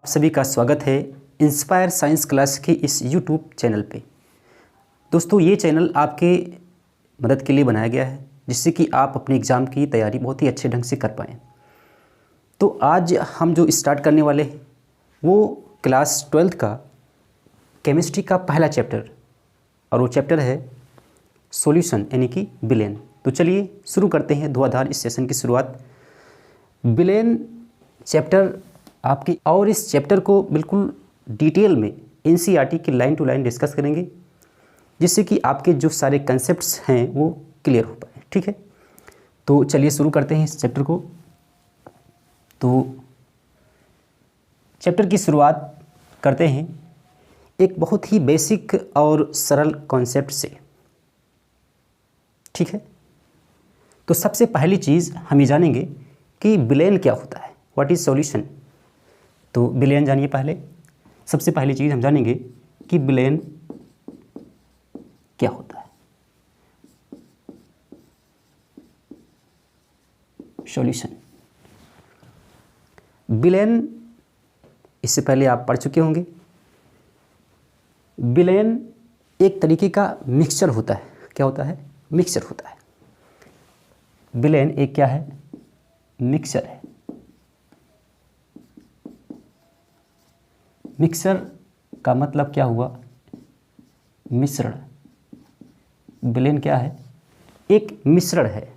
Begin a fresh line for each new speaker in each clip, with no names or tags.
सभी का स्वागत है इंस्पायर साइंस क्लास के इस यूट्यूब चैनल पे। दोस्तों, ये चैनल आपके मदद के लिए बनाया गया है जिससे कि आप अपने एग्ज़ाम की तैयारी बहुत ही अच्छे ढंग से कर पाएँ। तो आज हम जो स्टार्ट करने वाले हैं वो क्लास 12th का केमिस्ट्री का पहला चैप्टर, और वो चैप्टर है सॉल्यूशन यानी कि विलेन। तो चलिए शुरू करते हैं धुआंधार इस सेशन की शुरुआत। विलेन चैप्टर आपकी, और इस चैप्टर को बिल्कुल डिटेल में एनसीईआरटी की लाइन टू लाइन डिस्कस करेंगे जिससे कि आपके जो सारे कंसेप्ट्स हैं वो क्लियर हो पाए। ठीक है, तो चलिए शुरू करते हैं इस चैप्टर को। तो चैप्टर की शुरुआत करते हैं एक बहुत ही बेसिक और सरल कॉन्सेप्ट से। ठीक है, तो सबसे पहली चीज़ हम ये जानेंगे कि विलेन क्या होता है, व्हाट इज़ सॉल्यूशन। तो विलेन जानिए। पहले सबसे पहली चीज़ हम जानेंगे कि विलेन क्या होता है। सॉल्यूशन, विलेन इससे पहले आप पढ़ चुके होंगे। विलेन एक तरीके का मिक्सचर होता है। क्या होता है? मिक्सचर होता है। विलेन एक क्या है? मिक्सचर है। मिक्सचर का मतलब क्या हुआ? मिश्रण। विलेन क्या है? एक मिश्रण है।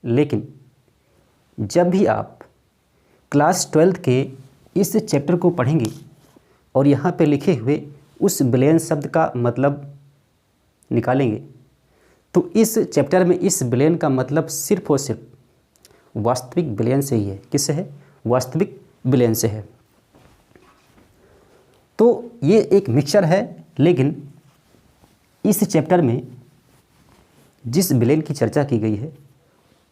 लेकिन जब भी आप क्लास 12th के इस चैप्टर को पढ़ेंगे और यहाँ पे लिखे हुए उस विलेन शब्द का मतलब निकालेंगे तो इस चैप्टर में इस विलेन का मतलब सिर्फ और सिर्फ वास्तविक विलेन से ही है। किससे है? वास्तविक विलेन से है। तो ये एक मिक्सचर है, लेकिन इस चैप्टर में जिस विलेन की चर्चा की गई है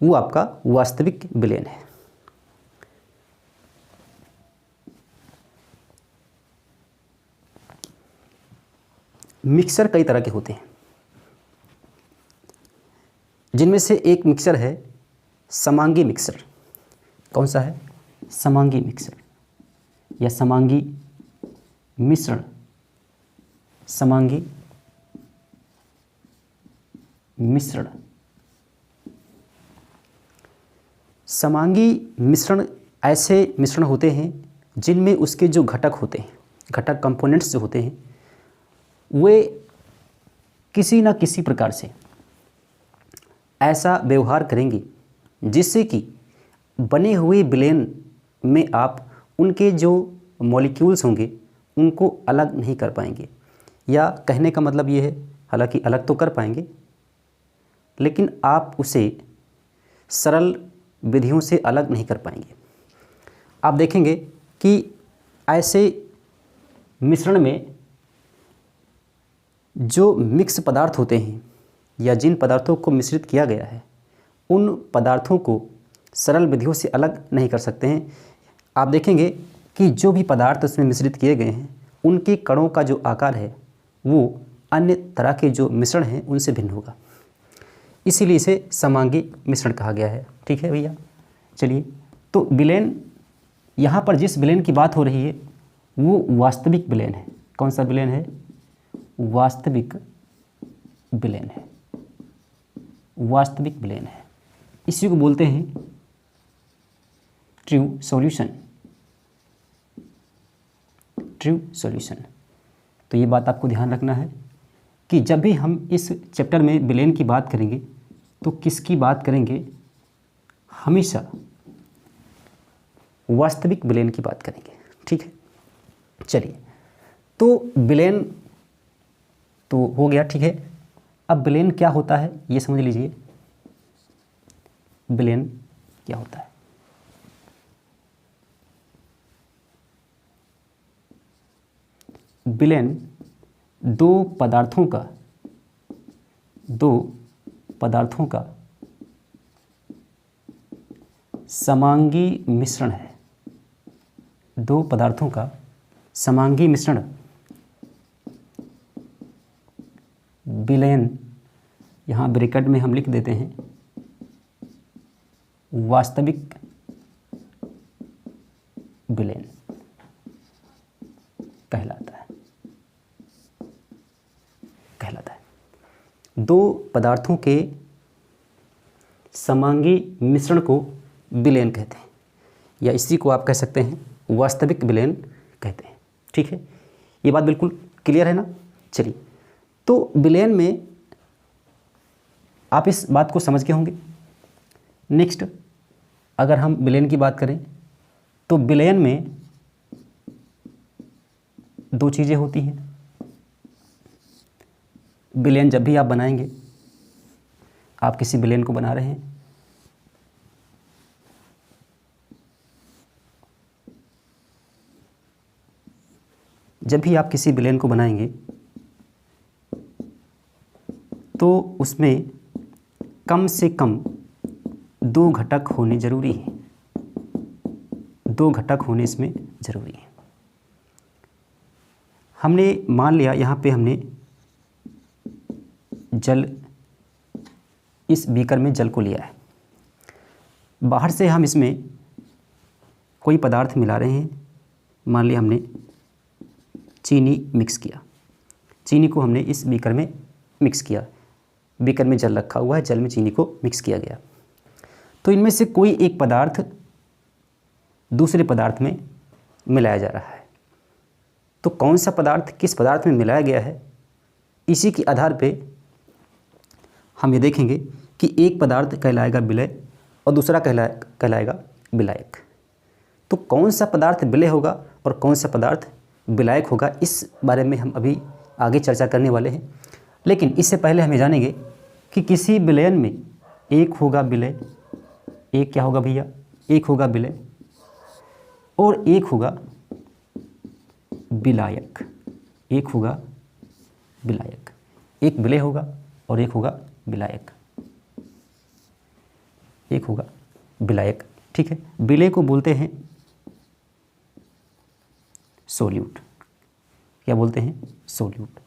वो आपका वास्तविक विलेन है। मिक्सचर कई तरह के होते हैं, जिनमें से एक मिक्सचर है समांगी मिक्सचर। कौन सा है? समांगी मिक्सचर या समांगी मिश्रण। समांगी मिश्रण। समांगी मिश्रण ऐसे मिश्रण होते हैं जिनमें उसके जो घटक होते हैं, घटक कंपोनेंट्स जो होते हैं, वे किसी न किसी प्रकार से ऐसा व्यवहार करेंगे जिससे कि बने हुए विलेन में आप उनके जो मॉलिक्यूल्स होंगे उनको अलग नहीं कर पाएंगे। या कहने का मतलब ये है, हालांकि अलग तो कर पाएंगे लेकिन आप उसे सरल विधियों से अलग नहीं कर पाएंगे। आप देखेंगे कि ऐसे मिश्रण में जो मिक्स पदार्थ होते हैं या जिन पदार्थों को मिश्रित किया गया है उन पदार्थों को सरल विधियों से अलग नहीं कर सकते हैं। आप देखेंगे कि जो भी पदार्थ उसमें मिश्रित किए गए हैं उनके कणों का जो आकार है वो अन्य तरह के जो मिश्रण हैं उनसे भिन्न होगा। इसीलिए इसे समांगी मिश्रण कहा गया है। ठीक है भैया, चलिए। तो विलेन, यहाँ पर जिस विलेन की बात हो रही है वो वास्तविक विलेन है। कौन सा विलेन है? वास्तविक विलेन है। वास्तविक विलेन है। इसी को बोलते हैं ट्रू सॉल्यूशन। True solution. तो ये बात आपको ध्यान रखना है कि जब भी हम इस चैप्टर में विलेन की बात करेंगे तो किसकी बात करेंगे? हमेशा वास्तविक विलेन की बात करेंगे। ठीक है, चलिए। तो विलेन तो हो गया। ठीक है, अब विलेन क्या होता है ये समझ लीजिए। विलेन क्या होता है? विलेन दो पदार्थों का समांगी मिश्रण है। दो पदार्थों का समांगी मिश्रण विलेन, यहाँ ब्रैकेट में हम लिख देते हैं वास्तविक विलेन कहलाता है। दो पदार्थों के समांगी मिश्रण को विलेन कहते हैं, या इसी को आप कह सकते हैं वास्तविक विलेन कहते हैं। ठीक है, ये बात बिल्कुल क्लियर है ना। चलिए, तो विलेन में आप इस बात को समझ गए होंगे। नेक्स्ट, अगर हम विलेन की बात करें तो विलेन में दो चीज़ें होती हैं। विलेन जब भी आप बनाएंगे, आप किसी विलेन को बना रहे हैं, जब भी आप किसी विलेन को बनाएंगे तो उसमें कम से कम दो घटक होने ज़रूरी हैं। दो घटक होने इसमें ज़रूरी है। हमने मान लिया यहाँ पे हमने जल, इस बीकर में जल को लिया है, बाहर से हम इसमें कोई पदार्थ मिला रहे हैं। मान लिया हमने चीनी मिक्स किया, चीनी को हमने इस बीकर में मिक्स किया, बीकर में जल रखा हुआ है, जल में चीनी को मिक्स किया गया। तो इनमें से कोई एक पदार्थ दूसरे पदार्थ में मिलाया जा रहा है। तो कौन सा पदार्थ किस पदार्थ में मिलाया गया है, इसी के आधार पे हम ये देखेंगे कि एक पदार्थ कहलाएगा विलय और दूसरा कहलाएगा विलायक। तो कौन सा पदार्थ विलय होगा और कौन सा पदार्थ विलायक होगा, इस बारे में हम अभी आगे चर्चा करने वाले हैं। लेकिन इससे पहले हम ये जानेंगे कि किसी विलयन में एक होगा विलय, एक क्या होगा भैया, एक होगा विलय और एक होगा विलायक। एक होगा विलायक, एक विलय होगा और एक होगा विलायक, एक होगा विलायक। ठीक है, विलय को बोलते हैं सोल्यूट, क्या बोलते हैं, सोल्यूट।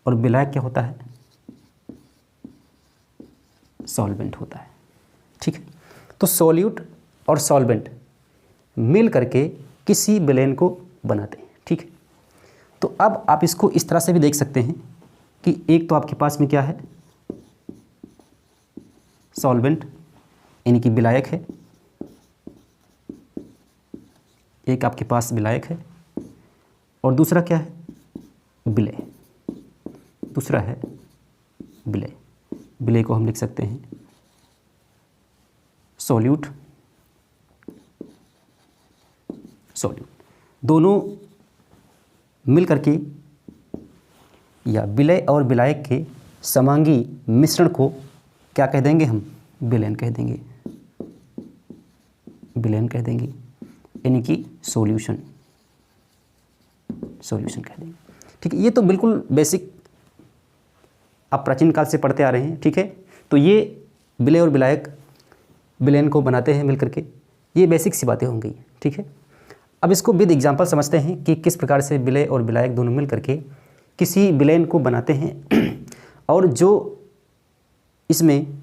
और विलायक क्या होता है, सॉल्वेंट होता है। ठीक है, तो सोल्यूट और सॉल्वेंट मिल करके किसी विलेन को बनाते हैं। ठीक है, तो अब आप इसको इस तरह से भी देख सकते हैं कि एक तो आपके पास में क्या है, सॉल्वेंट यानी कि विलायक है, एक आपके पास विलायक है और दूसरा क्या है, विलय। दूसरा है विलय। विलय को हम लिख सकते हैं सोल्यूट, सोल्यूट। दोनों मिल करके या विलय और विलायक के समांगी मिश्रण को क्या कह देंगे हम, विलेन कह देंगे, विलेन कह देंगे, यानी कि सॉल्यूशन, सॉल्यूशन कह देंगे। ठीक है, ये तो बिल्कुल बेसिक आप प्राचीन काल से पढ़ते आ रहे हैं। ठीक है, तो ये विलय और विलायक विलेन को बनाते हैं मिल करके, ये बेसिक सी बातें होंगी। ठीक है, अब इसको विद एग्जाम्पल समझते हैं कि किस प्रकार से विलय और विलायक दोनों मिल करके किसी विलेन को बनाते हैं और जो इसमें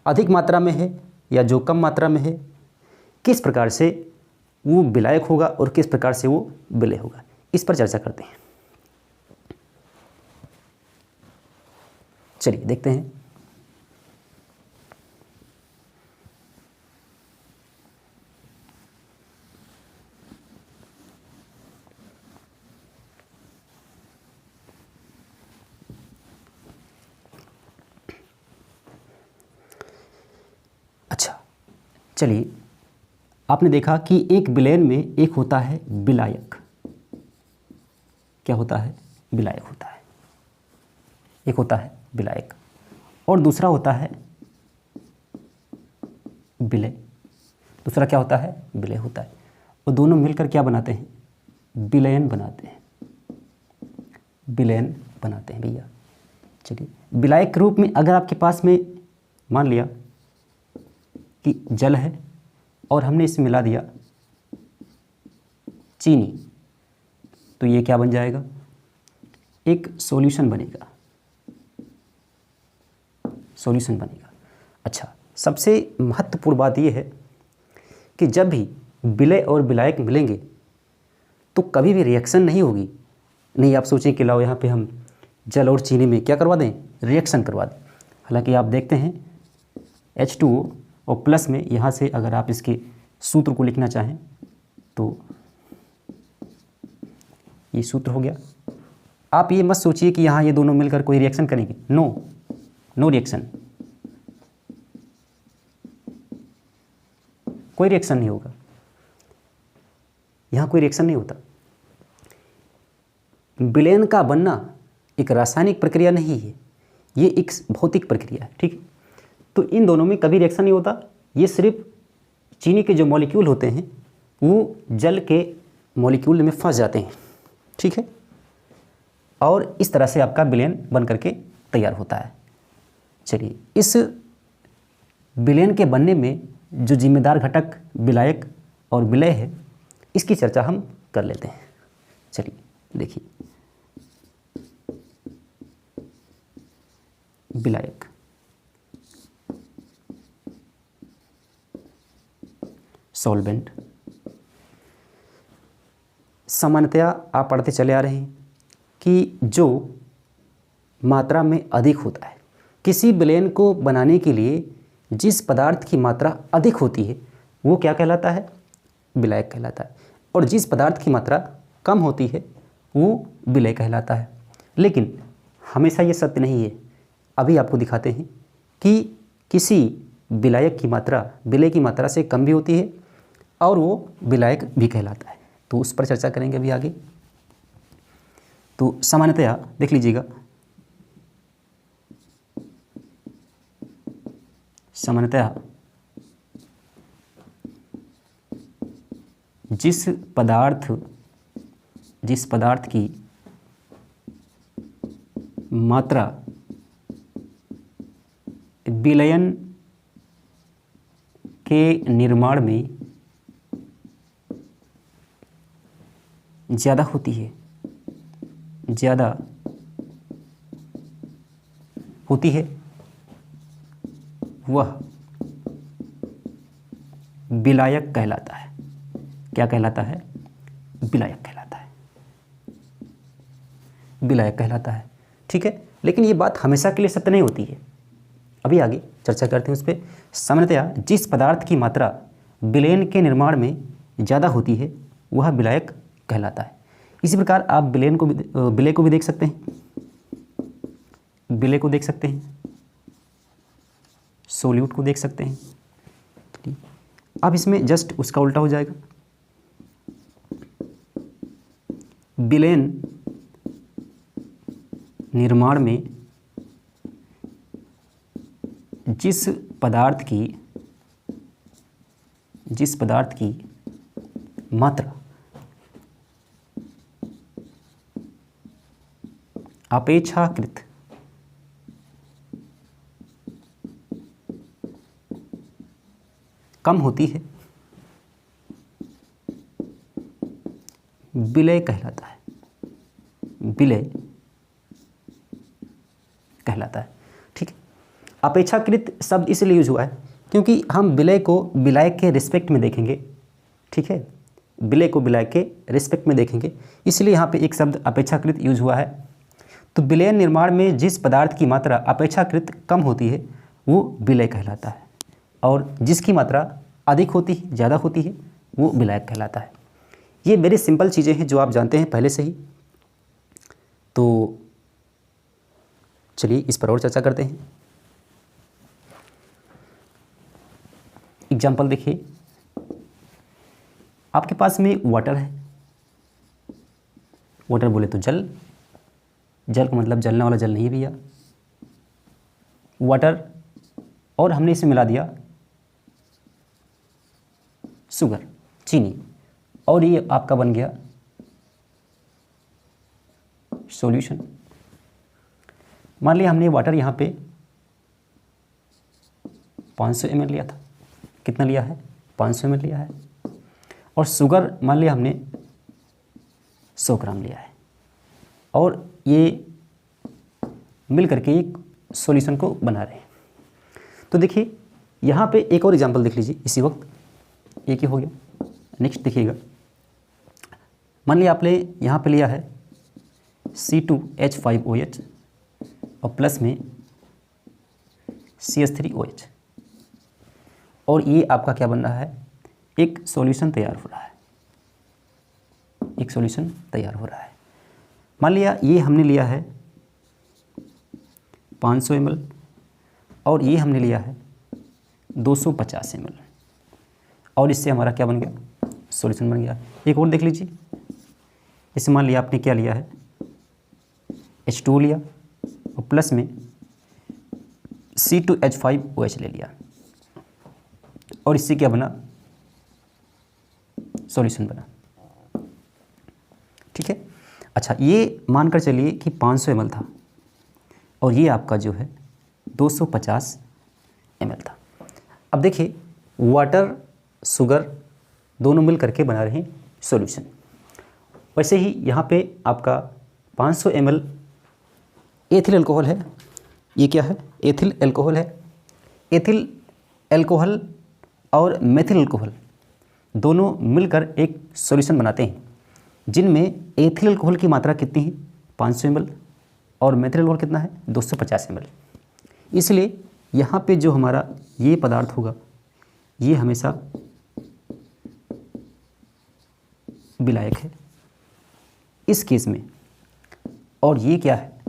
अधिक मात्रा में है या जो कम मात्रा में है, किस प्रकार से वो विलायक होगा और किस प्रकार से वो विलय होगा, इस पर चर्चा करते हैं। चलिए देखते हैं। अच्छा, चलिए, आपने देखा कि एक विलेन में एक होता है विलायक, क्या होता है, विलायक होता है, एक होता है विलायक और दूसरा होता है विलय। दूसरा क्या होता है, विलय होता है, और दोनों मिलकर क्या बनाते हैं, विलयन बनाते हैं, विलयन बनाते हैं भैया। चलिए, विलायक के रूप में अगर आपके पास में मान लिया कि जल है और हमने इसमें मिला दिया चीनी, तो ये क्या बन जाएगा, एक सॉल्यूशन बनेगा, सॉल्यूशन बनेगा। अच्छा, सबसे महत्वपूर्ण बात यह है कि जब भी विलय और विलायक मिलेंगे तो कभी भी रिएक्शन नहीं होगी। नहीं आप सोचें कि लाओ यहाँ पे हम जल और चीनी में क्या करवा दें, रिएक्शन करवा दें। हालांकि आप देखते हैं H2O और प्लस में यहाँ से अगर आप इसके सूत्र को लिखना चाहें तो ये सूत्र हो गया। आप ये मत सोचिए कि यहाँ ये दोनों मिलकर कोई रिएक्शन करेंगे, नो रिएक्शन, कोई रिएक्शन नहीं होगा, यहाँ कोई रिएक्शन नहीं होता। विलयन का बनना एक रासायनिक प्रक्रिया नहीं है, ये एक भौतिक प्रक्रिया है, ठीक है। तो इन दोनों में कभी रिएक्शन नहीं होता। ये सिर्फ चीनी के जो मॉलिक्यूल होते हैं वो जल के मॉलिक्यूल में फंस जाते हैं, ठीक है, और इस तरह से आपका विलयन बन करके तैयार होता है। चलिए, इस विलयन के बनने में जो जिम्मेदार घटक विलायक और विलय है, इसकी चर्चा हम कर लेते हैं। चलिए देखिए, विलायक, सॉल्वेंट। सामान्यतया आप पढ़ते चले आ रहे हैं कि जो मात्रा में अधिक होता है, किसी विलयन को बनाने के लिए जिस पदार्थ की मात्रा अधिक होती है वो क्या कहलाता है, विलायक कहलाता है, और जिस पदार्थ की मात्रा कम होती है वो विलय कहलाता है। लेकिन हमेशा ये सत्य नहीं है। अभी आपको दिखाते हैं कि किसी विलायक की मात्रा विलय की मात्रा से कम भी होती है और वो विलायक भी कहलाता है, तो उस पर चर्चा करेंगे अभी आगे। तो सामान्यतया देख लीजिएगा, सामान्यतया जिस पदार्थ की मात्रा विलयन के निर्माण में ज़्यादा होती है, वह विलायक कहलाता है। क्या कहलाता है, विलायक कहलाता है, विलायक कहलाता है, ठीक है। लेकिन ये बात हमेशा के लिए सत्य नहीं होती है। अभी आगे चर्चा करते हैं उस पर। सामान्यतया जिस पदार्थ की मात्रा विलयन के निर्माण में ज़्यादा होती है वह विलायक कहलाता है। इसी प्रकार आप विलय को भी देख सकते हैं, विलय को देख सकते हैं, सोल्यूट को देख सकते हैं। अब इसमें जस्ट उसका उल्टा हो जाएगा। विलयन निर्माण में जिस पदार्थ की मात्रा अपेक्षाकृत कम होती है विलय कहलाता है, विलय कहलाता है, ठीक है। अपेक्षाकृत शब्द इसलिए यूज हुआ है क्योंकि हम विलय को विलायक के रिस्पेक्ट में देखेंगे, ठीक है, विलय को विलायक के रिस्पेक्ट में देखेंगे, इसलिए यहाँ पे एक शब्द अपेक्षाकृत यूज हुआ है। तो विलयन निर्माण में जिस पदार्थ की मात्रा अपेक्षाकृत कम होती है वो विलय कहलाता है, और जिसकी मात्रा अधिक होती है, ज़्यादा होती है, वो विलायक कहलाता है। ये वेरी सिंपल चीज़ें हैं जो आप जानते हैं पहले से ही। तो चलिए इस पर और चर्चा करते हैं। एग्जाम्पल देखिए, आपके पास में वाटर है, वाटर बोले तो जल, जल का मतलब जलने वाला जल नहीं है भैया, वाटर, और हमने इसमें मिला दिया शुगर, चीनी, और ये आपका बन गया सॉल्यूशन। मान लिया हमने वाटर यहाँ पे 500 ml लिया था, कितना लिया है, 500 ml लिया है, और शुगर मान लिया हमने 100 ग्राम लिया है, और ये मिल करके एक सॉल्यूशन को बना रहे हैं। तो देखिए यहाँ पे एक और एग्जांपल देख लीजिए इसी वक्त, एक ही हो गया। नेक्स्ट देखिएगा, मान लिया आपने यहाँ पे लिया है C2H5OH और प्लस में CH3OH, और ये आपका क्या बन रहा है, एक सॉल्यूशन तैयार हो रहा है, एक सॉल्यूशन तैयार हो रहा है। मान लिया ये हमने लिया है 500 ml और ये हमने लिया है 250 ml, और इससे हमारा क्या बन गया, सॉल्यूशन बन गया। एक और देख लीजिए, जैसे मान लिया आपने क्या लिया है, H2 लिया और प्लस में C2H5OH ले लिया, और इससे क्या बना, सॉल्यूशन बना। ठीक है। अच्छा, ये मानकर चलिए कि 500 ml था और ये आपका जो है 250 ml था। अब देखिए, वाटर शुगर दोनों मिल करके बना रहे हैं सॉल्यूशन। वैसे ही यहाँ पे आपका 500 ml एथिल अल्कोहल है। ये क्या है, एथिल अल्कोहल है। एथिल अल्कोहल और मेथिल अल्कोहल दोनों मिलकर एक सॉल्यूशन बनाते हैं, जिनमें एथिल अल्कोहल की मात्रा कितनी है, 500 ml, और मेथिल अल्कोहल कितना है, 250 ml। इसलिए यहाँ पे जो हमारा ये पदार्थ होगा ये हमेशा विलायक है इस केस में, और ये क्या है,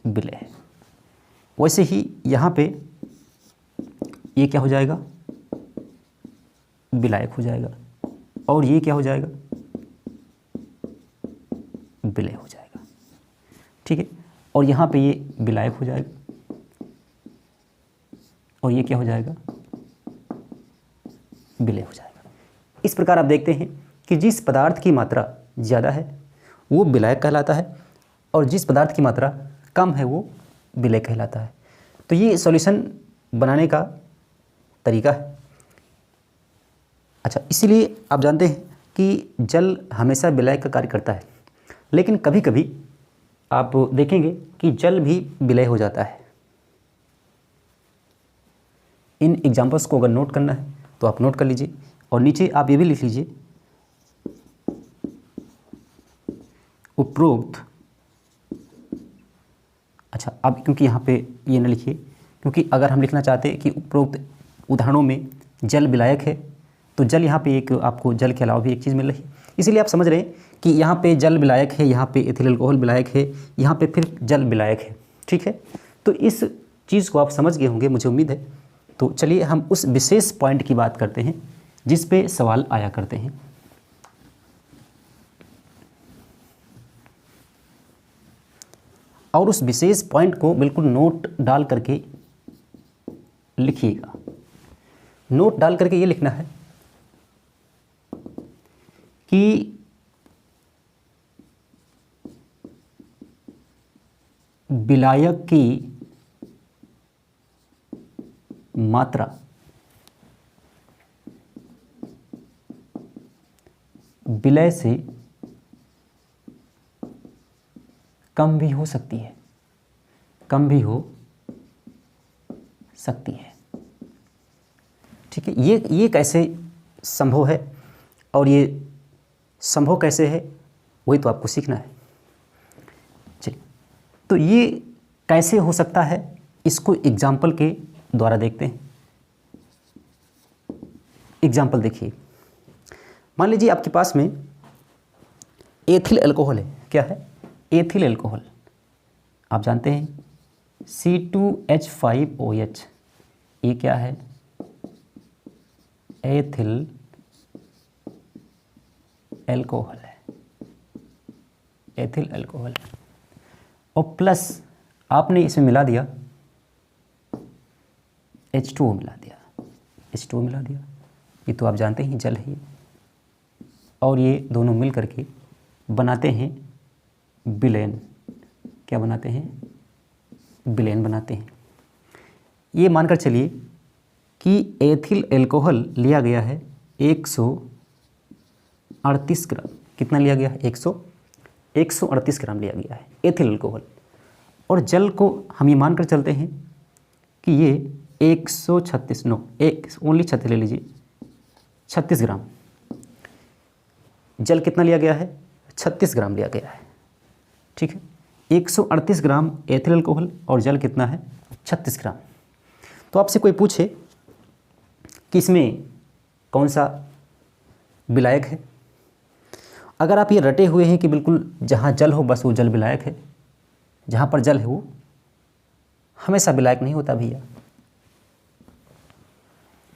विलय है। वैसे ही यहाँ पे ये क्या हो जाएगा, विलायक हो जाएगा, और ये क्या हो जाएगा, विलय हो जाएगा। ठीक है। और यहाँ पे ये विलायक हो जाएगा, और ये क्या हो जाएगा, विलय हो जाएगा। इस प्रकार आप देखते हैं कि जिस पदार्थ की मात्रा ज़्यादा है वो विलायक कहलाता है, और जिस पदार्थ की मात्रा कम है वो विलय कहलाता है। तो ये सॉल्यूशन बनाने का तरीका है। अच्छा, इसीलिए आप जानते हैं कि जल हमेशा विलय का कार्य करता है, लेकिन कभी कभी आप देखेंगे कि जल भी विलय हो जाता है। इन एग्जाम्पल्स को अगर नोट करना है तो आप नोट कर लीजिए, और नीचे आप ये भी लिख लीजिए, उपरोक्त। अच्छा, अब क्योंकि यहाँ पे ये न लिखिए, क्योंकि अगर हम लिखना चाहते हैं कि उपरोक्त उदाहरणों में जल विलायक है, तो जल यहाँ पे एक आपको जल के अलावा भी एक चीज़ मिल रही है। इसीलिए आप समझ रहे हैं कि यहाँ पे जल विलायक है, यहाँ पे एथिल अल्कोहल विलायक है, यहाँ पे फिर जल विलायक है। ठीक है। तो इस चीज़ को आप समझ गए होंगे, मुझे उम्मीद है। तो चलिए हम उस विशेष पॉइंट की बात करते हैं जिस पे सवाल आया करते हैं। और उस विशेष पॉइंट को बिल्कुल नोट डाल करके लिखिएगा। नोट डाल करके ये लिखना है कि विलायक की मात्रा विलय से कम भी हो सकती है, कम भी हो सकती है। ठीक है। ये कैसे संभव है, और ये संभव कैसे है, वही तो आपको सीखना है। चलिए, तो ये कैसे हो सकता है, इसको एग्जाम्पल के द्वारा देखते हैं। एग्जाम्पल देखिए, मान लीजिए आपके पास में एथिल अल्कोहल है। क्या है, एथिल अल्कोहल। आप जानते हैं C2H5OH, ये क्या है, एथिल अल्कोहल है, एथिल अल्कोहल। और प्लस आपने इसमें मिला दिया H2O, मिला दिया H2O मिला दिया। ये तो आप जानते हैं जल है ये, और ये दोनों मिल करके बनाते हैं विलयन। क्या बनाते हैं, विलयन बनाते हैं। ये मानकर चलिए कि एथिल अल्कोहल लिया गया है 138 ग्राम। कितना लिया गया है, 138 ग्राम लिया गया है एथिल अल्कोहल। और जल को हम ये मानकर चलते हैं कि ये 136 ओनली 36 ले लीजिए, 36 ग्राम। जल कितना लिया गया है? 36 ग्राम लिया गया है। ठीक है, 138 ग्राम एथिल अल्कोहल और जल कितना है? 36 ग्राम। तो आपसे कोई पूछे कि इसमें कौन सा विलायक है, अगर आप ये रटे हुए हैं कि बिल्कुल जहाँ जल हो बस वो जल विलायक है, जहाँ पर जल है वो हमेशा विलायक नहीं होता भैया।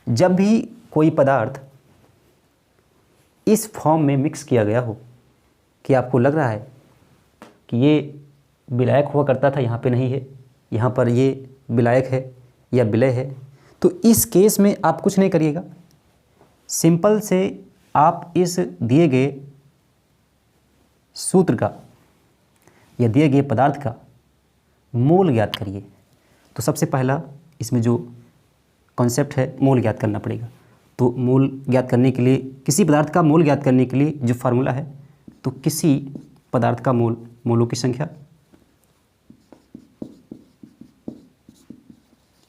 जब भी कोई पदार्थ इस फॉर्म में मिक्स किया गया हो कि आपको लग रहा है कि ये विलायक हुआ करता था, यहाँ पे नहीं है, यहाँ पर ये विलायक है या विलय है, तो इस केस में आप कुछ नहीं करिएगा, सिंपल से आप इस दिए गए सूत्र का या दिए गए पदार्थ का मोल ज्ञात करिए। तो सबसे पहला इसमें जो कॉन्सेप्ट है मोल ज्ञात करना पड़ेगा। तो मोल ज्ञात करने के लिए, किसी पदार्थ का मोल ज्ञात करने के लिए जो फार्मूला है, तो किसी पदार्थ का मोल, मोलों की संख्या,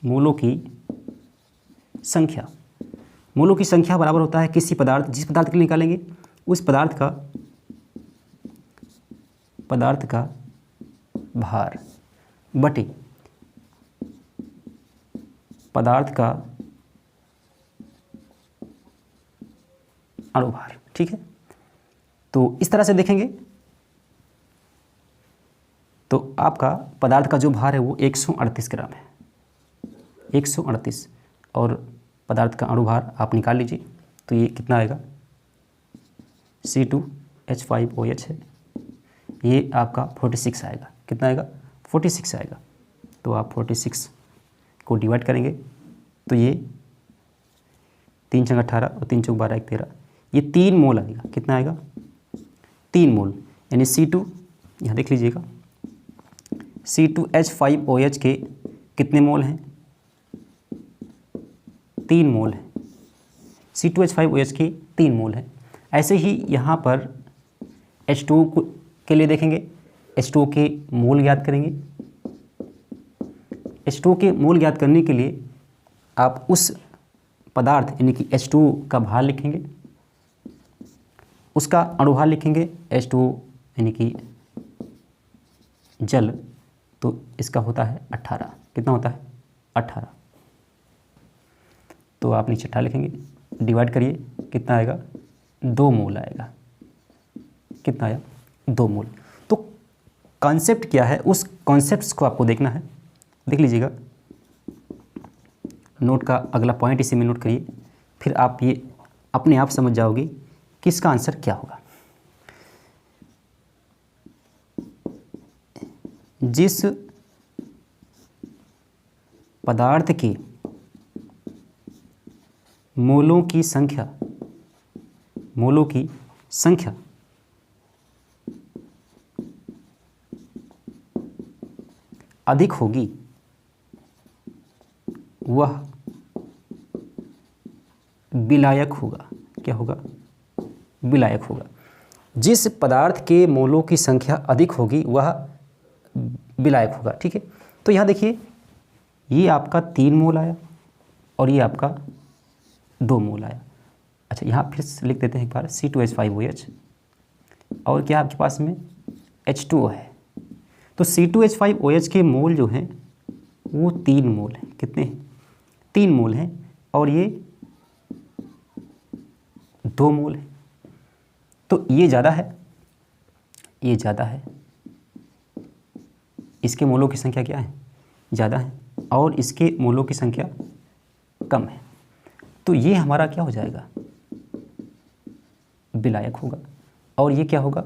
मोलों की संख्या, मोलों की संख्या बराबर होता है किसी पदार्थ, जिस पदार्थ के लिए निकालेंगे उस पदार्थ का भार बटे पदार्थ का अणुभार। ठीक है, तो इस तरह से देखेंगे तो आपका पदार्थ का जो भार है वो 138 ग्राम है, 138, और पदार्थ का अणुभार आप निकाल लीजिए तो ये कितना आएगा? C2H5OH है, ये आपका 46 आएगा। कितना आएगा? 46 आएगा। तो आप 46 को डिवाइड करेंगे तो ये 3 × 18 और 3 × 12 = 13, ये 3 मोल आएगा। कितना आएगा? 3 मोल, यानी C2, यहाँ देख लीजिएगा, C2H5OH के कितने मोल हैं? 3 मोल हैं। C2H5OH के 3 मोल हैं। ऐसे ही यहाँ पर H2O के लिए देखेंगे, H2O के मोल ज्ञात करेंगे। H2O के मोल ज्ञात करने के लिए आप उस पदार्थ यानी कि H2O का भार लिखेंगे, उसका अणुभार लिखेंगे H2O यानी कि जल, तो इसका होता है 18। कितना होता है? 18। तो आप नीचे 18 लिखेंगे, डिवाइड करिए, कितना आएगा? 2 मोल आएगा। कितना आया? 2 मोल। तो कॉन्सेप्ट क्या है, उस कॉन्सेप्ट्स को आपको देखना है। देख लीजिएगा, नोट का अगला पॉइंट इसी में नोट करिए, फिर आप ये अपने आप समझ जाओगे कि इसका आंसर क्या होगा। जिस पदार्थ के मोलों की संख्या अधिक होगी वह विलायक होगा। क्या होगा? विलायक होगा। जिस पदार्थ के मोलों की संख्या अधिक होगी वह विलायक होगा। ठीक है, तो यहाँ देखिए, ये आपका 3 मोल आया और ये आपका 2 मोल आया। अच्छा, यहाँ फिर से लिख देते हैं एक बार, C2H5OH और क्या आपके पास में H2O है। तो C2H5OH के मोल जो हैं वो 3 मोल हैं। कितने हैं? 3 मोल हैं, और ये 2 मोल है। तो ये ज़्यादा है, ये ज़्यादा है, इसके मोलों की संख्या क्या है? ज़्यादा है, और इसके मोलों की संख्या कम है। तो ये हमारा क्या हो जाएगा? विलायक होगा। और ये क्या होगा?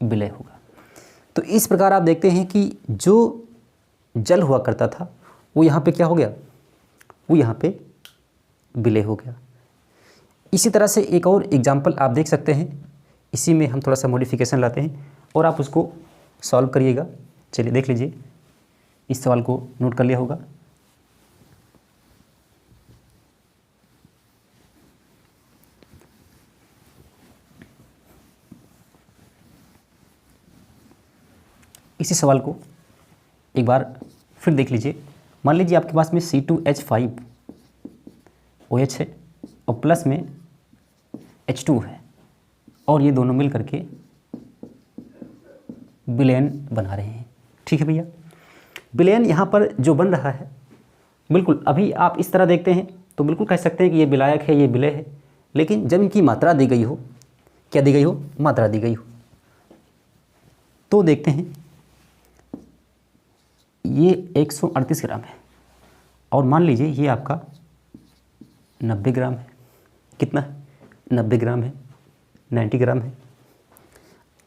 विलय होगा। तो इस प्रकार आप देखते हैं कि जो जल हुआ करता था वो यहाँ पे क्या हो गया? वो यहाँ पे विलय हो गया। इसी तरह से एक और एग्जाम्पल आप देख सकते हैं, इसी में हम थोड़ा सा मॉडिफिकेशन लाते हैं और आप उसको सॉल्व करिएगा। चलिए देख लीजिए, इस सवाल को नोट कर लिया होगा। इसी सवाल को एक बार फिर देख लीजिए। मान लीजिए आपके पास में C2H5OH है और प्लस में H2 है और ये दोनों मिल करके विलेन बना रहे हैं। ठीक है भैया, विलेन यहाँ पर जो बन रहा है, बिल्कुल अभी आप इस तरह देखते हैं तो बिल्कुल कह सकते हैं कि ये विलायक है, ये विलय है, लेकिन जब इनकी मात्रा दी गई हो, क्या दी गई हो, मात्रा दी गई हो, तो देखते हैं ये 138 ग्राम है और मान लीजिए ये आपका 90 ग्राम है। कितना है? 90 ग्राम है, 90 ग्राम है।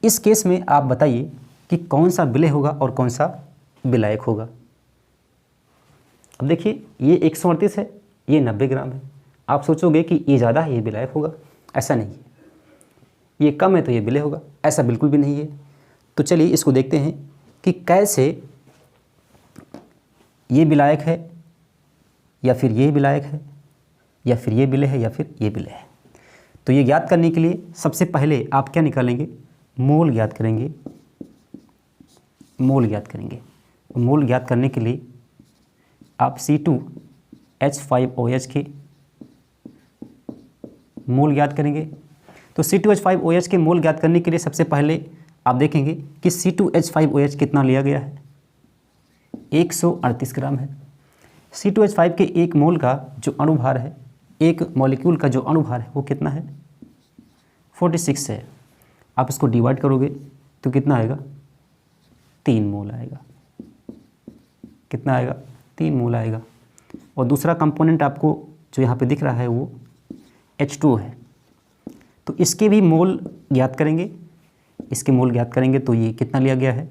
इस केस में आप बताइए कि कौन सा विलय होगा और कौन सा विलायक होगा। अब देखिए ये 138 है, ये 90 ग्राम है। आप सोचोगे कि ये ज़्यादा है, ये विलायक होगा, ऐसा नहीं है। ये कम है तो ये विलय होगा, ऐसा बिल्कुल भी नहीं है। तो चलिए इसको देखते हैं कि कैसे ये विलायक है या फिर ये विलायक है या फिर ये विलय है या फिर ये विलय है। तो ये ज्ञात करने के लिए सबसे पहले आप क्या निकालेंगे, मोल ज्ञात करेंगे। मोल ज्ञात करेंगे। मोल ज्ञात करने के लिए आप C2H5OH के मोल ज्ञात करेंगे। तो C2H5OH के मोल ज्ञात करने के लिए सबसे पहले आप देखेंगे कि C2H5OH कितना लिया गया है, 138 ग्राम है। C2H5 के एक मोल का जो अणुभार है, एक मॉलिक्यूल का जो अणुभार है वो कितना है, 46 है। आप इसको डिवाइड करोगे तो कितना आएगा, 3 मोल आएगा। कितना आएगा, 3 मोल आएगा। और दूसरा कंपोनेंट आपको जो यहाँ पे दिख रहा है वो H2 है। तो इसके भी मोल ज्ञात करेंगे। इसके मोल ज्ञात करेंगे तो ये कितना लिया गया है,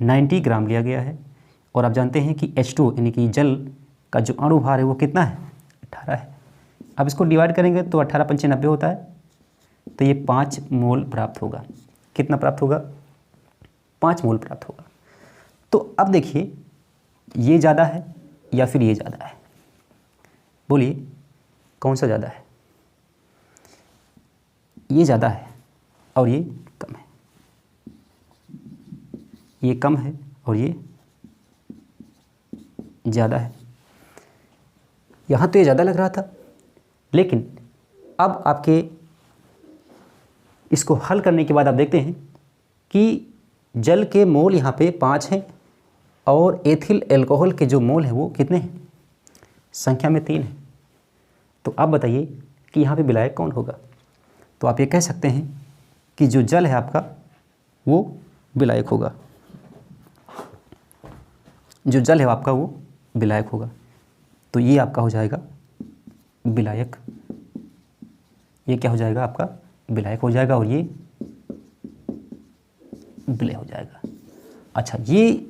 90 ग्राम लिया गया है। और आप जानते हैं कि H2 यानी कि जल का जो अणुभार है वो कितना है, 18 है। अब इसको डिवाइड करेंगे तो 18 पंचे 90 होता है, तो ये 5 मोल प्राप्त होगा। कितना प्राप्त होगा, 5 मोल प्राप्त होगा। तो अब देखिए ये ज़्यादा है या फिर ये ज़्यादा है, बोलिए कौन सा ज़्यादा है। ये ज़्यादा है और ये कम है। ये कम है और ये ज़्यादा है। यहाँ तो ये ज़्यादा लग रहा था, लेकिन अब आपके इसको हल करने के बाद आप देखते हैं कि जल के मोल यहाँ पे 5 हैं और एथिल एल्कोहल के जो मोल हैं वो कितने हैं, संख्या में 3 है। तो आप बताइए कि यहाँ पे विलायक कौन होगा। तो आप ये कह सकते हैं कि जो जल है आपका वो विलायक होगा। जो जल है आपका वो विलायक होगा। तो ये आपका हो जाएगा विलायक। ये क्या हो जाएगा, आपका विलायक हो जाएगा और ये विलय हो जाएगा। अच्छा, ये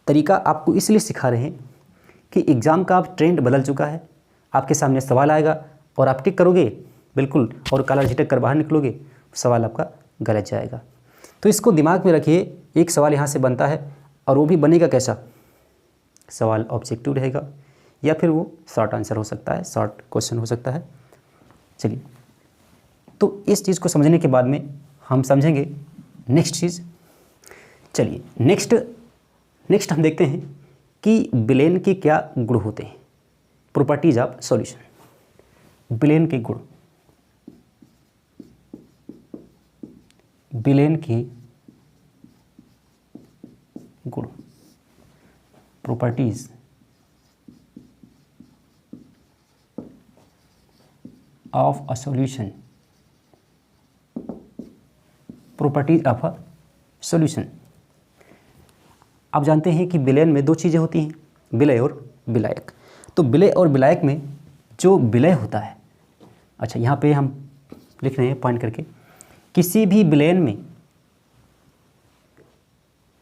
तरीका आपको इसलिए सिखा रहे हैं कि एग्ज़ाम का अब ट्रेंड बदल चुका है। आपके सामने सवाल आएगा और आप टिक करोगे बिल्कुल और काला झिटक कर बाहर निकलोगे, सवाल आपका गलत जाएगा। तो इसको दिमाग में रखिए। एक सवाल यहाँ से बनता है और वो भी बनेगा कैसा, सवाल ऑब्जेक्टिव रहेगा या फिर वो शॉर्ट आंसर हो सकता है, शॉर्ट क्वेश्चन हो सकता है। चलिए, तो इस चीज़ को समझने के बाद में हम समझेंगे नेक्स्ट चीज़। चलिए नेक्स्ट हम देखते हैं कि विलेन के क्या गुण होते हैं, प्रॉपर्टीज ऑफ सॉल्यूशन। विलेन के गुण, विलेन के गुण, properties of a solution. Properties of a solution. आप जानते हैं कि विलेन में 2 चीज़ें होती हैं, विलय और विलायक। तो विलय और विलायक में जो विलय होता है, अच्छा यहाँ पे हम लिख रहे हैं पॉइंट करके, किसी भी विलेन में,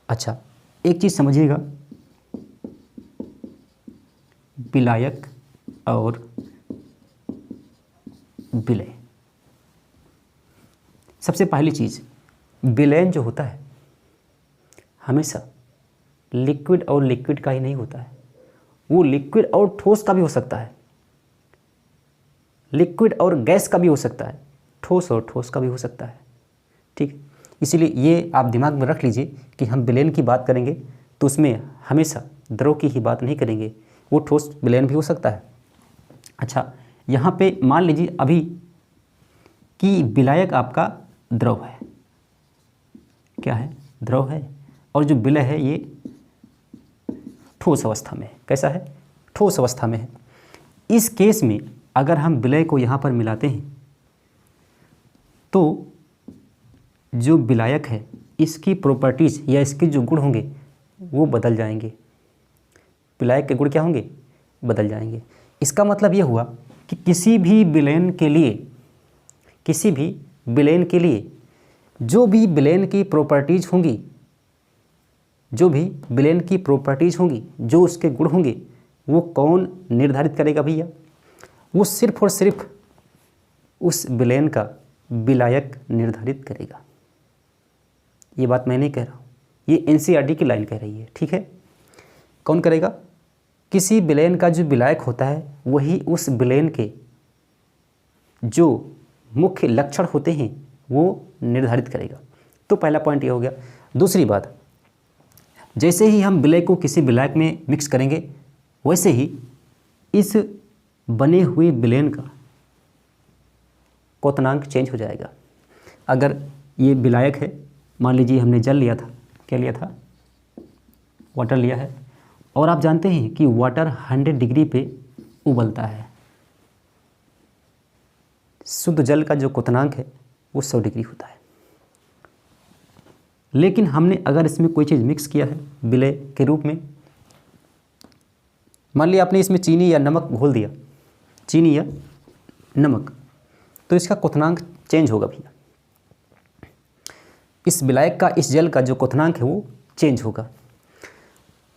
अच्छा एक चीज़ समझिएगा, विलायक और विलय। सबसे पहली चीज़, विलेन जो होता है हमेशा लिक्विड और लिक्विड का ही नहीं होता है, वो लिक्विड और ठोस का भी हो सकता है, लिक्विड और गैस का भी हो सकता है, ठोस और ठोस का भी हो सकता है। ठीक, इसीलिए ये आप दिमाग में रख लीजिए कि हम विलेन की बात करेंगे तो उसमें हमेशा द्रव की ही बात नहीं करेंगे, वो ठोस विलेन भी हो सकता है। अच्छा, यहाँ पे मान लीजिए अभी कि विलायक आपका द्रव है, क्या है, द्रव है, और जो विलय है ये ठोस अवस्था में है। कैसा है, ठोस अवस्था में है। इस केस में अगर हम विलय को यहाँ पर मिलाते हैं तो जो विलायक है इसकी प्रॉपर्टीज़ या इसके जो गुण होंगे वो बदल जाएंगे। विलायक के गुण क्या होंगे, बदल जाएंगे। इसका मतलब ये हुआ कि किसी भी विलयन के लिए जो भी विलयन की प्रॉपर्टीज़ होंगी, जो उसके गुण होंगे, वो कौन निर्धारित करेगा भैया, वो सिर्फ और सिर्फ उस विलयन का विलायक निर्धारित करेगा। ये बात मैं नहीं कह रहा हूँ, ये एनसीईआरटी की लाइन कह रही है, ठीक है। कौन करेगा, किसी विलयन का जो विलायक होता है वही उस विलयन के जो मुख्य लक्षण होते हैं वो निर्धारित करेगा। तो पहला पॉइंट ये हो गया। दूसरी बात, जैसे ही हम विलय को किसी विलायक में मिक्स करेंगे वैसे ही इस बने हुए विलयन का क्वथनांक चेंज हो जाएगा। अगर ये विलायक है, मान लीजिए हमने जल लिया था, क्या लिया था, वाटर लिया है, और आप जानते हैं कि वाटर 100 डिग्री पे उबलता है। शुद्ध जल का जो क्वथनांक है वो 100 डिग्री होता है। लेकिन हमने अगर इसमें कोई चीज़ मिक्स किया है विलय के रूप में, मान लिया आपने इसमें चीनी या नमक घोल दिया, चीनी या नमक, तो इसका क्वथनांक चेंज होगा भैया। इस विलायक का, इस जल का जो क्वथनांक है वो चेंज होगा।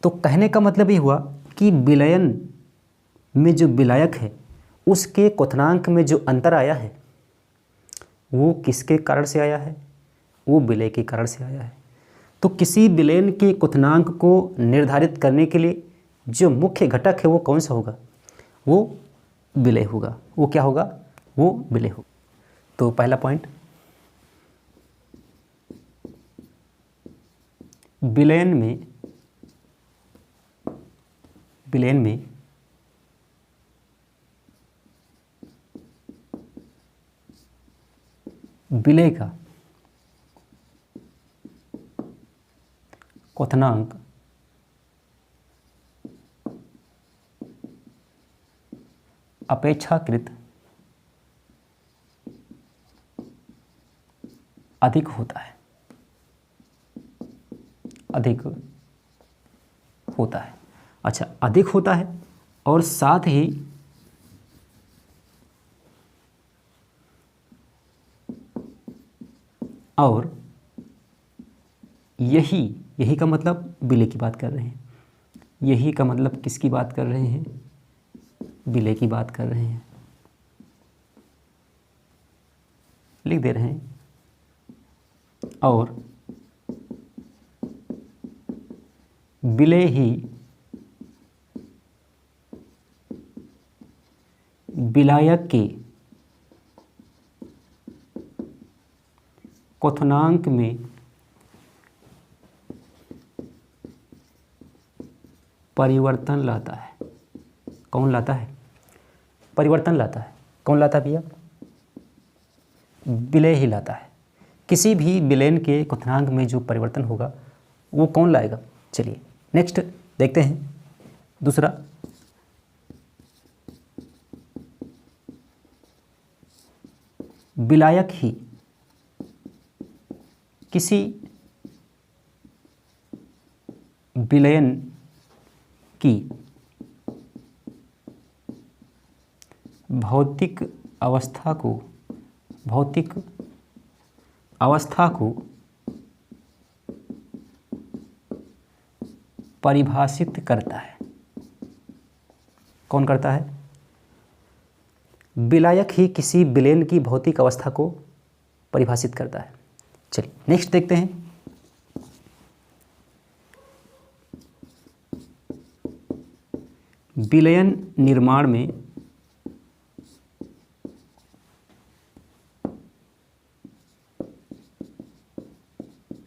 तो कहने का मतलब ये हुआ कि विलयन में जो विलायक है उसके क्वथनांक में जो अंतर आया है वो किसके कारण से आया है, वो विलय के कारण से आया है। तो किसी विलयन के क्वथनांक को निर्धारित करने के लिए जो मुख्य घटक है वो कौन सा होगा, वो विलय होगा। वो क्या होगा, वो विलय होगा। तो पहला पॉइंट, विलयन में विलय का क्वथनांक अपेक्षाकृत अधिक होता है, अच्छा, अधिक होता है, और साथ ही और यही का मतलब विलय की बात कर रहे हैं। यही का मतलब किसकी बात कर रहे हैं, विलय की बात कर रहे हैं। लिख दे रहे हैं, और विलय ही विलायक के क्वथनांक में परिवर्तन लाता है। कौन लाता है, परिवर्तन लाता है। कौन लाता है भैया, विलय ही लाता है। किसी भी विलयन के क्वथनांक में जो परिवर्तन होगा वो कौन लाएगा। चलिए नेक्स्ट देखते हैं। दूसरा, विलायक ही किसी विलयन की भौतिक अवस्था को परिभाषित करता है। कौन करता है, विलायक ही किसी विलयन की भौतिक अवस्था को परिभाषित करता है। चलिए नेक्स्ट देखते हैं। विलयन निर्माण में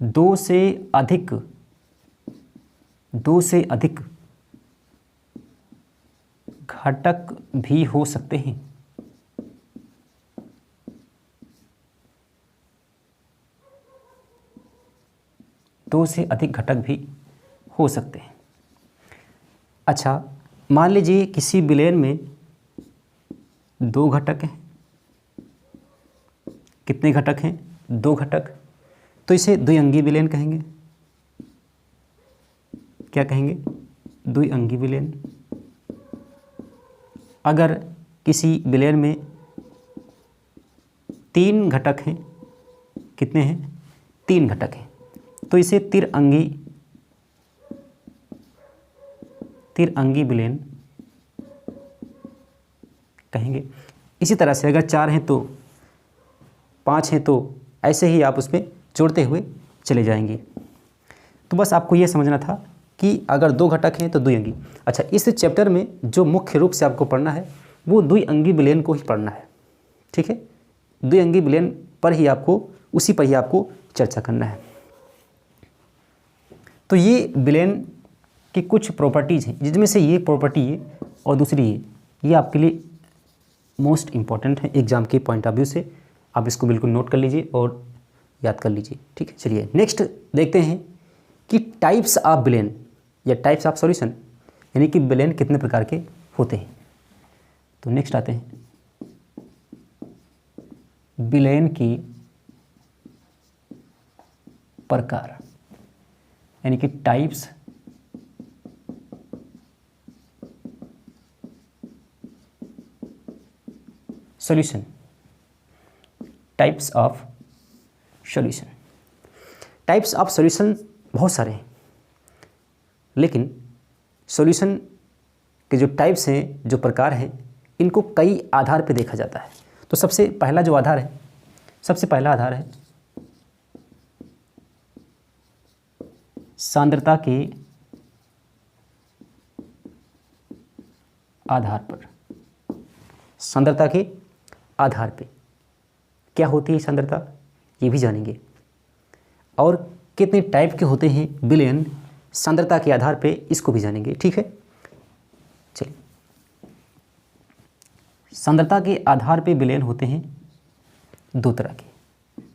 दो से अधिक घटक भी हो सकते हैं। 2 से अधिक घटक भी हो सकते हैं। अच्छा, मान लीजिए किसी विलयन में 2 घटक हैं। कितने घटक हैं? 2 घटक। तो इसे द्विअंगी विलयन कहेंगे। क्या कहेंगे? द्विअंगी विलयन। अगर किसी विलयन में 3 घटक हैं, कितने हैं? 3 घटक हैं, तो इसे त्रिअंगी विलयन कहेंगे। इसी तरह से अगर 4 हैं तो 5 हैं, तो ऐसे ही आप उसमें जोड़ते हुए चले जाएंगे। तो बस आपको ये समझना था कि अगर 2 घटक हैं तो द्विअंगी। अच्छा, इस चैप्टर में जो मुख्य रूप से आपको पढ़ना है वो द्विअंगी विलयन को ही पढ़ना है। ठीक है, द्विअंगी विलयन पर ही आपको, उसी पर ही आपको चर्चा करना है। तो ये विलयन की कुछ प्रॉपर्टीज़ हैं, जिसमें से ये प्रॉपर्टी है और दूसरी ये आपके लिए मोस्ट इम्पॉर्टेंट है एग्जाम के पॉइंट ऑफ व्यू से। आप इसको बिल्कुल नोट कर लीजिए और याद कर लीजिए। ठीक है, चलिए नेक्स्ट देखते हैं कि टाइप्स ऑफ विलयन या टाइप्स ऑफ सॉल्यूशन, यानी कि विलयन कितने प्रकार के होते हैं। तो नेक्स्ट आते हैं विलयन की प्रकार, यानी कि types solution. Types of solution. Types of solution बहुत सारे हैं, लेकिन सॉल्यूशन के जो टाइप्स हैं, जो प्रकार हैं, इनको कई आधार पर देखा जाता है। तो सबसे पहला आधार है सांद्रता के आधार पर। सांद्रता के आधार पे क्या होती है सांद्रता, ये भी जानेंगे। और कितने टाइप के होते हैं विलयन सांद्रता के आधार पे, इसको भी जानेंगे। ठीक है, चलिए। सांद्रता के आधार पे विलयन होते हैं 2 तरह के।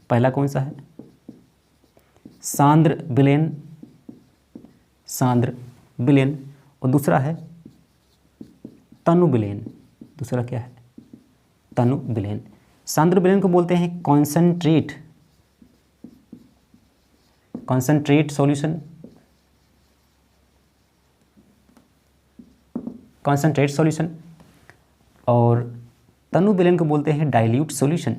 पहला कौन सा है? सांद्र विलयन, और दूसरा है तनु विलयन। दूसरा क्या है? तनु विलयन। सांद्र विलयन को बोलते हैं कॉन्सेंट्रेट सॉल्यूशन, और तनु विलयन को बोलते हैं डाइल्यूट सॉल्यूशन।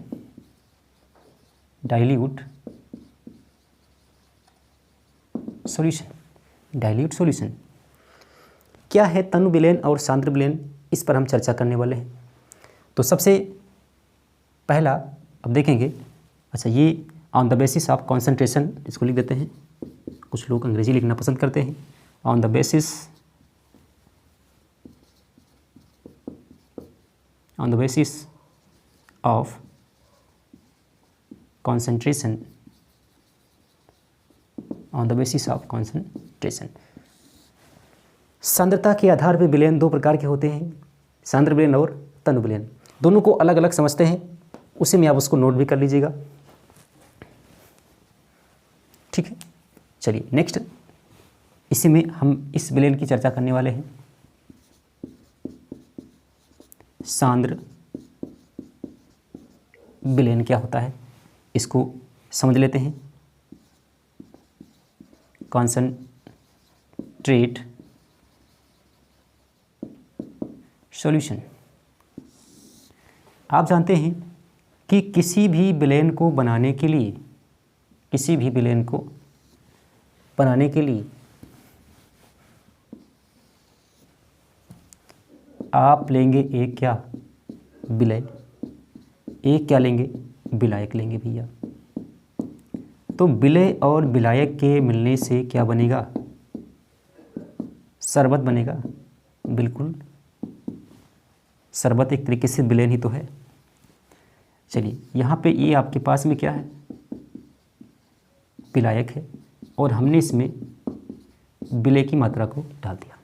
क्या है तनु विलयन और सांद्र विलयन, इस पर हम चर्चा करने वाले हैं। तो सबसे पहला अब देखेंगे। अच्छा, ये on the basis of concentration, इसको लिख देते हैं। कुछ लोग अंग्रेजी लिखना पसंद करते हैं। On the basis of concentration. सांद्रता के आधार पर विलयन 2 प्रकार के होते हैं, सांद्र विलयन और तनु विलयन। दोनों को अलग अलग समझते हैं, उसी में आप उसको नोट भी कर लीजिएगा। ठीक है, चलिए नेक्स्ट, इसी में हम इस विलयन की चर्चा करने वाले हैं। सांद्र विलयन क्या होता है, इसको समझ लेते हैं। Concentrate solution. आप जानते हैं कि किसी भी विलयन को बनाने के लिए आप लेंगे एक क्या? विलय। एक क्या लेंगे? विलायक लेंगे भैया। तो विलय और विलायक के मिलने से क्या बनेगा? शरबत बनेगा। बिल्कुल, शरबत एक तरीके से विलयन ही तो है। चलिए, यहाँ पे ये आपके पास में क्या है? विलायक है, और हमने इसमें विलय की मात्रा को डाल दिया।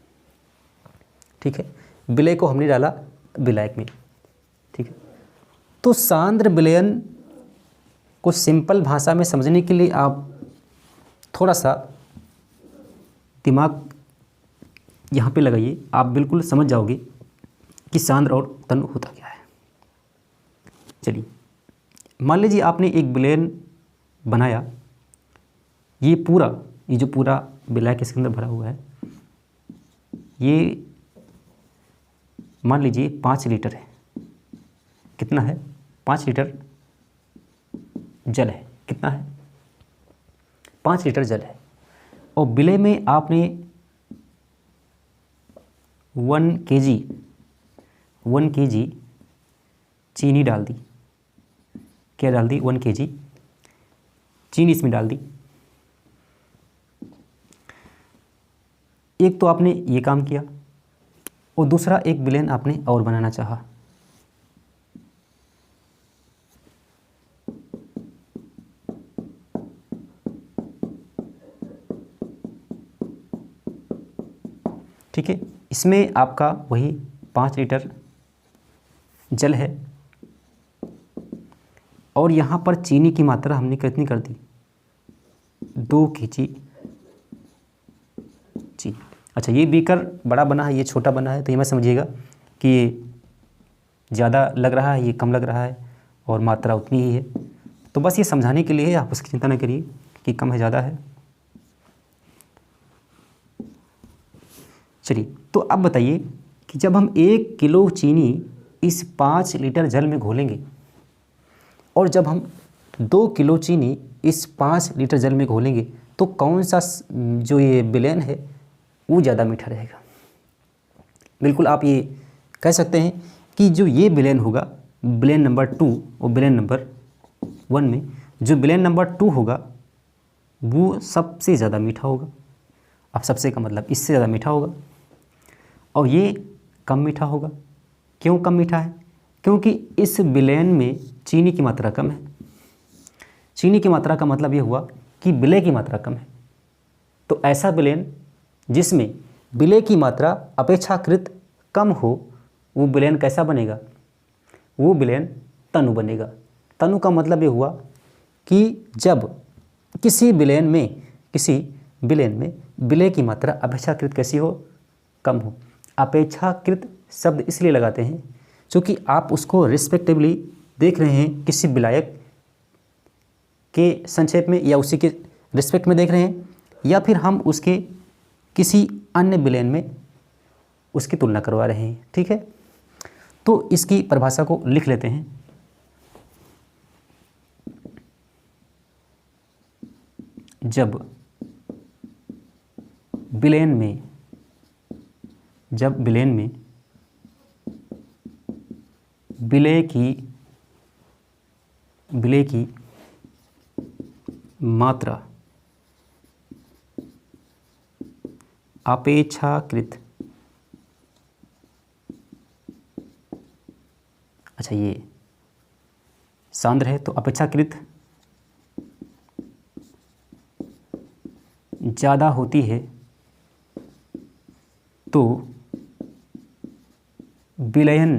ठीक है, विलय को हमने डाला विलायक में। ठीक है, तो सांद्र विलयन को सिंपल भाषा में समझने के लिए आप थोड़ा सा दिमाग यहाँ पे लगाइए, आप बिल्कुल समझ जाओगे कि सांद्र और तनु होता क्या है। चलिए, मान लीजिए आपने एक विलयन बनाया, ये जो पूरा ब्लैक इसके अंदर भरा हुआ है, ये मान लीजिए 5 लीटर है। कितना है? 5 लीटर जल है। कितना है? 5 लीटर जल है। और विलय में आपने 1 kg चीनी डाल दी। क्या डाल दी? 1 kg चीनी इसमें डाल दी। एक तो आपने ये काम किया, और दूसरा एक विलयन आपने और बनाना चाहा। ठीक है, इसमें आपका वही 5 लीटर जल है, और यहाँ पर चीनी की मात्रा हमने कितनी कर दी? 2 kg चीनी। अच्छा, ये बीकर बड़ा बना है, ये छोटा बना है, तो ये मैं समझिएगा कि ये ज़्यादा लग रहा है, ये कम लग रहा है, और मात्रा उतनी ही है। तो बस ये समझाने के लिए है, आप उसकी चिंता न करिए कि कम है ज़्यादा है। चलिए, तो अब बताइए कि जब हम 1 किलो चीनी इस 5 लीटर जल में घोलेंगे, और जब हम 2 किलो चीनी इस 5 लीटर जल में घोलेंगे, तो कौन सा जो ये विलयन है वो ज़्यादा मीठा रहेगा? बिल्कुल आप ये कह सकते हैं कि जो ये विलयन होगा, विलयन नंबर 2 और विलयन नंबर 1 में जो विलयन नंबर 2 होगा वो सबसे ज़्यादा मीठा होगा। अब सबसे का मतलब इससे ज़्यादा मीठा होगा, और ये कम मीठा होगा। क्यों कम मीठा है? क्योंकि इस विलयन में चीनी की मात्रा कम है। चीनी की मात्रा का मतलब ये हुआ कि विलय की मात्रा कम है। तो ऐसा विलयन जिसमें विलय की मात्रा अपेक्षाकृत कम हो, वो विलयन कैसा बनेगा? वो विलयन तनु बनेगा। तनु का मतलब ये हुआ कि जब किसी विलयन में विलय की मात्रा अपेक्षाकृत कैसी हो? कम हो। अपेक्षाकृत शब्द इसलिए लगाते हैं क्योंकि आप उसको रिस्पेक्टिवली देख रहे हैं किसी विलायक के संक्षेप में, या उसी के रिस्पेक्ट में देख रहे हैं, या फिर हम उसके किसी अन्य विलयन में उसकी तुलना करवा रहे हैं। ठीक है, तो इसकी परिभाषा को लिख लेते हैं। जब विलयन में विलय की मात्रा अपेक्षाकृत, अच्छा ये सांद्र है तो अपेक्षाकृत ज़्यादा होती है, तो विलयन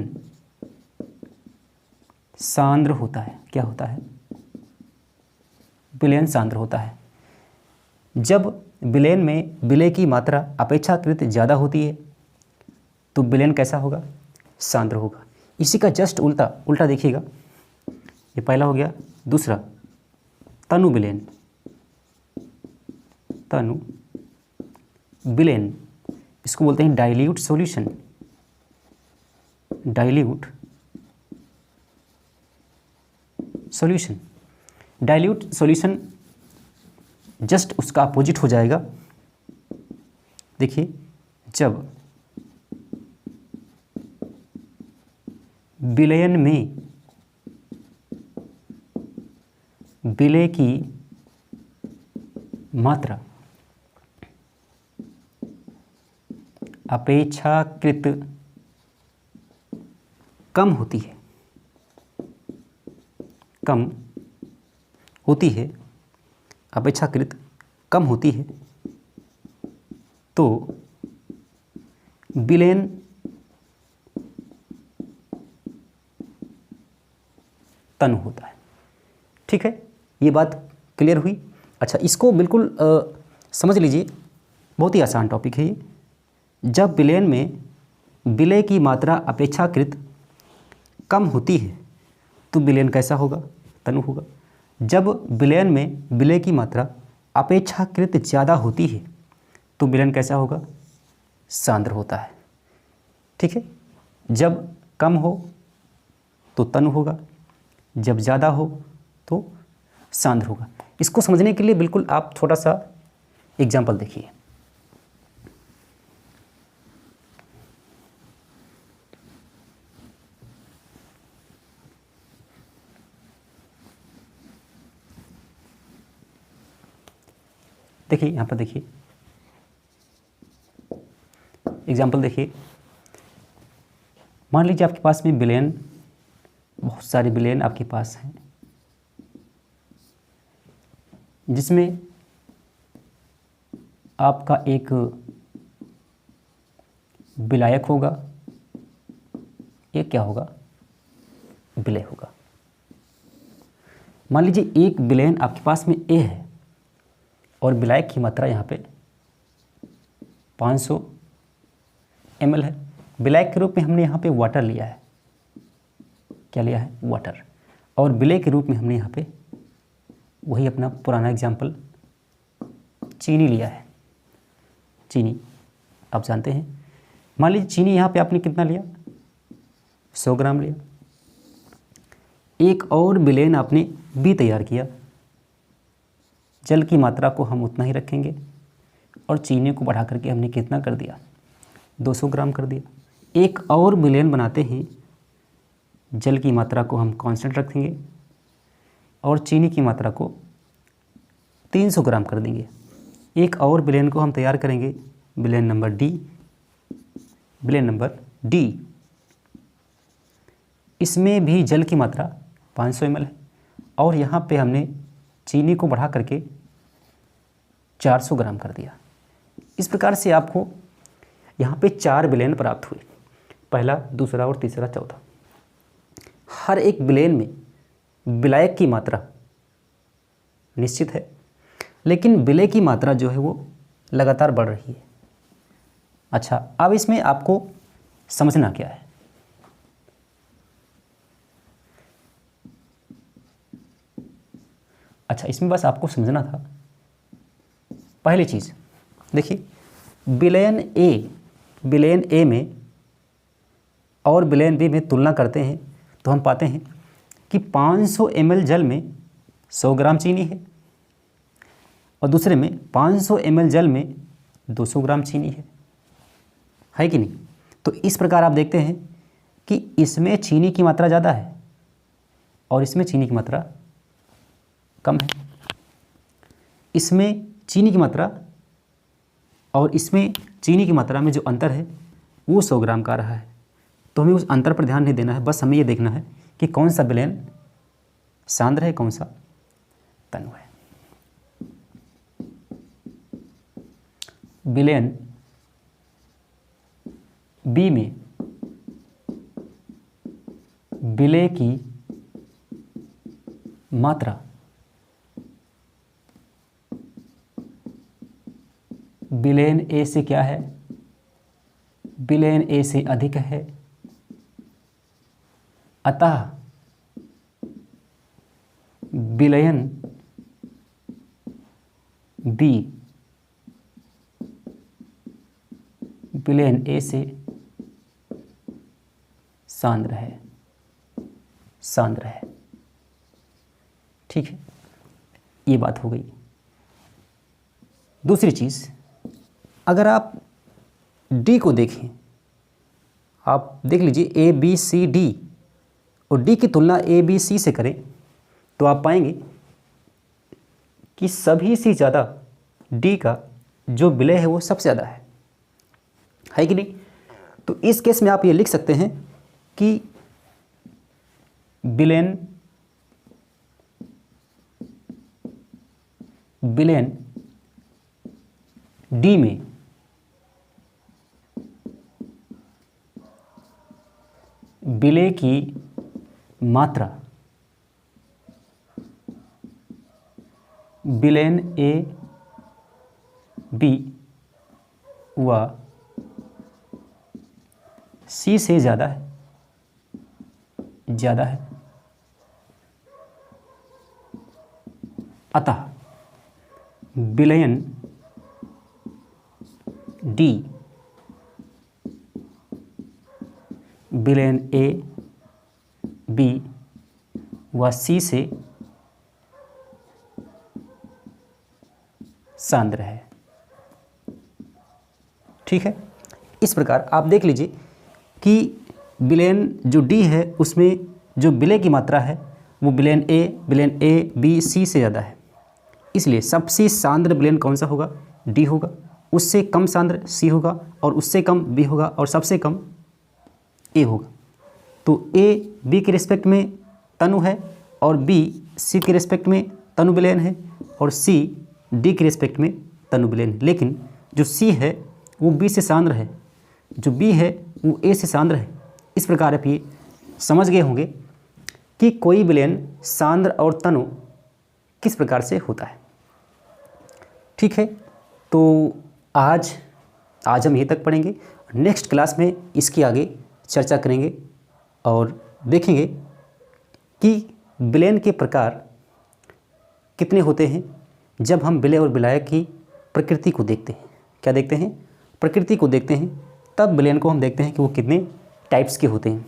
सांद्र होता है। क्या होता है? विलयन सांद्र होता है। जब विलयन में विलय की मात्रा अपेक्षाकृत ज़्यादा होती है तो विलयन कैसा होगा? सांद्र होगा। इसी का जस्ट उल्टा देखिएगा। ये पहला हो गया। दूसरा तनु विलयन। तनु विलयन इसको बोलते हैं dilute solution. Dilute solution just उसका अपोजिट हो जाएगा। देखिए, जब विलयन में विलय की मात्रा अपेक्षाकृत कम होती है, अपेक्षाकृत कम होती है, तो विलयन तनु होता है। ठीक है, ये बात क्लियर हुई। अच्छा, इसको बिल्कुल समझ लीजिए, बहुत ही आसान टॉपिक है ये। जब विलयन में विलय की मात्रा अपेक्षाकृत कम होती है तो विलयन कैसा होगा? तनु होगा। जब विलयन में विलय की मात्रा अपेक्षाकृत ज़्यादा होती है तो विलयन कैसा होगा? सांद्र होता है। ठीक है, जब कम हो तो तनु होगा, जब ज़्यादा हो तो सांद्र होगा। इसको समझने के लिए बिल्कुल आप छोटा सा एग्जाम्पल देखिए। देखिए यहाँ पर देखिए एग्जाम्पल देखिए। मान लीजिए आपके पास में विलयन, बहुत सारे विलयन आपके पास हैं, जिसमें आपका एक विलायक होगा, एक क्या होगा? विलय होगा। मान लीजिए एक विलयन आपके पास में ए है और विलायक की मात्रा यहाँ पे 500 ml है। विलायक के रूप में हमने यहाँ पे वाटर लिया है। क्या लिया है? वाटर। और विलय के रूप में हमने यहाँ पे वही अपना पुराना एग्जाम्पल चीनी लिया है। चीनी आप जानते हैं। मान लीजिए चीनी यहाँ पे आपने कितना लिया? 100 ग्राम लिया। एक और विलयन आपने बी तैयार किया। जल की मात्रा को हम उतना ही रखेंगे और चीनी को बढ़ा करके हमने कितना कर दिया? 200 ग्राम कर दिया। एक और विलयन बनाते हैं, जल की मात्रा को हम कांस्टेंट रखेंगे और चीनी की मात्रा को 300 ग्राम कर देंगे। एक और विलयन को हम तैयार करेंगे, विलयन नंबर डी। विलयन नंबर डी, इसमें भी जल की मात्रा 500 ml है और यहाँ पे हमने चीनी को बढ़ा करके 400 ग्राम कर दिया। इस प्रकार से आपको यहाँ पे 4 विलयन प्राप्त हुए, पहला, दूसरा और तीसरा, चौथा। हर एक विलयन में विलायक की मात्रा निश्चित है, लेकिन विलय की मात्रा जो है वो लगातार बढ़ रही है। अच्छा, अब इसमें आपको समझना क्या है? अच्छा, इसमें बस आपको समझना था पहली चीज़। देखिए, विलयन ए में और विलयन बी में तुलना करते हैं तो हम पाते हैं कि 500 ml जल में 100 ग्राम चीनी है और दूसरे में 500 ml जल में 200 ग्राम चीनी है कि नहीं? तो इस प्रकार आप देखते हैं कि इसमें चीनी की मात्रा ज़्यादा है और इसमें चीनी की मात्रा कम है। इसमें चीनी की मात्रा और इसमें चीनी की मात्रा में जो अंतर है वो 100 ग्राम का रहा है। तो हमें उस अंतर पर ध्यान नहीं देना है, बस हमें ये देखना है कि कौन सा विलयन सांद्र है, कौन सा तनु है। विलयन बी में विलय की मात्रा विलयन ए से क्या है? विलयन ए से अधिक है, अतः विलयन बी विलयन ए से सांद्र है, सांद्र है। ठीक है, ये बात हो गई। दूसरी चीज़, अगर आप डी को देखें, आप देख लीजिए ए बी सी डी, और डी की तुलना ए बी सी से करें तो आप पाएंगे कि सभी से ज़्यादा डी का जो विलय है वो सबसे ज़्यादा है कि नहीं? तो इस केस में आप ये लिख सकते हैं कि विलयन डी में विलय की मात्रा विलेन ए बी व सी से ज़्यादा है, अतः विलयन डी विलयन ए बी व सी से सांद्र है। ठीक है, इस प्रकार आप देख लीजिए कि विलयन जो डी है उसमें जो विलय की मात्रा है वो विलयन ए बी सी से ज़्यादा है, इसलिए सबसे सांद्र विलयन कौन सा होगा? डी होगा। उससे कम सांद्र सी होगा और उससे कम बी होगा और सबसे कम ए होगा। तो ए बी के रिस्पेक्ट में तनु है और बी सी के रिस्पेक्ट में तनु विलयन है और सी डी के रिस्पेक्ट में तनु विलयन है। लेकिन जो सी है वो बी से सांद्र है, जो बी है वो ए से सांद्र है। इस प्रकार आप ये समझ गए होंगे कि कोई विलयन सांद्र और तनु किस प्रकार से होता है। ठीक है, तो आज हम यहीं तक पढ़ेंगे। नेक्स्ट क्लास में इसकी आगे चर्चा करेंगे और देखेंगे कि विलयन के प्रकार कितने होते हैं जब हम विलय और विलायक की प्रकृति को देखते हैं। क्या देखते हैं? प्रकृति को देखते हैं, तब विलयन को हम देखते हैं कि वो कितने टाइप्स के होते हैं।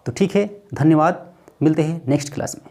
तो ठीक है, धन्यवाद, मिलते हैं नेक्स्ट क्लास में।